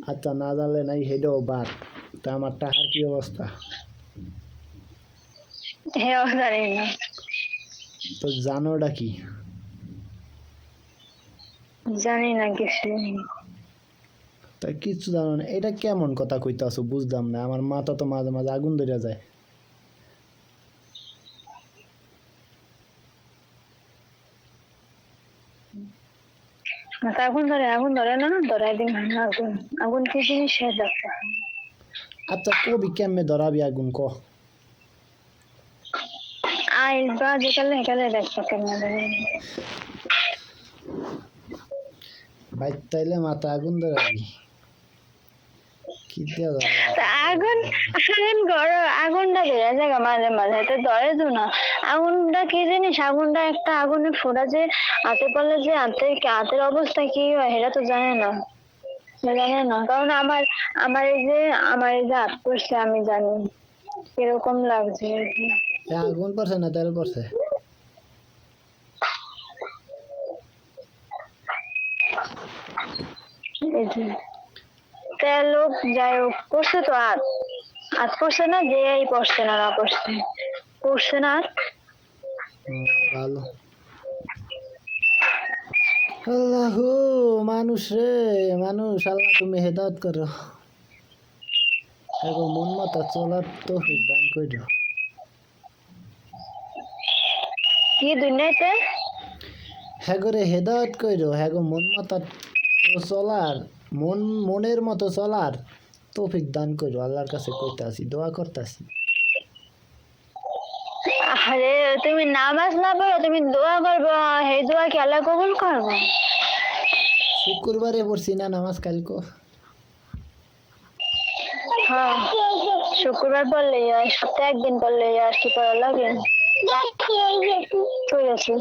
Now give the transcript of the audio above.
আচ্ছা না জানলে নাই হেডেও বাদ, তা আমার টাকার কি অবস্থা? হেও জানি না, তো জানোটা কি? জানি না কিছু। তা কিছু জানো না, এটা কেমন কথা কইতাছো বুঝলাম না, আমার মাথা তো মাঝে মাঝে আগুন ধরে যায়। আগুন ধরে না, ধরাই দিন আগুন। আগুন কি জিনিস সে দেখো। আচ্ছা কবি কেমনে ধরাবি আগুন ক? আইবা যেকালে হেকালে দেখো কেমন ধরে। বাইর মাথা আগুন ধরাবি, কি দিয়া ধরাবি? তা আগুন আগুন গড় আগুনটা ধরে জায়গা মাঝে মাঝে তো ধরে তো না। আগুনটা কি জিনিস, আগুনটা একটা আগুনে ফোড়া যে হাতে পড়লে যে হাতের অবস্থা কি হয় সেটা তো জানে না। জানে না কারণ আমার এই যে হাত পড়ছে আমি জানি কিরকম লাগছে আর কি। এ আগুন পড়ছে না তেল পড়ছে? এই যে তেল হোক যাই হোক পড়ছে তো হাত, হাত পড়ছে না যে এই পড়ছে না পড়ছে, পড়ছে না হাত। ভালো। আল্লাহ মানুষ রে মানুষ, আল্লাহ তুমি হেদায়েত করো, এখন মন মতো চলার তো দান করো। কি দুনিয়াতে হ্যাঁ করে হেদায়েত করো, হ্যাঁ গো মন মতো চলার, মনের মতো চলার তৌফিক দান করো, আল্লাহর কাছে কইতাছি, দোয়া করতাছি। আরে তুমি নামাজ না পড়ো, তুমি দোয়া করবো, সেই দোয়া কি আল্লাহ কবুল করবো? শুক্রবারে পড়ছি না নামাজ কালকে। হ্যাঁ শুক্রবার পড়লেই হয়, সপ্তাহে একদিন পড়লেই আর কি করা লাগে। ঠিক আছে।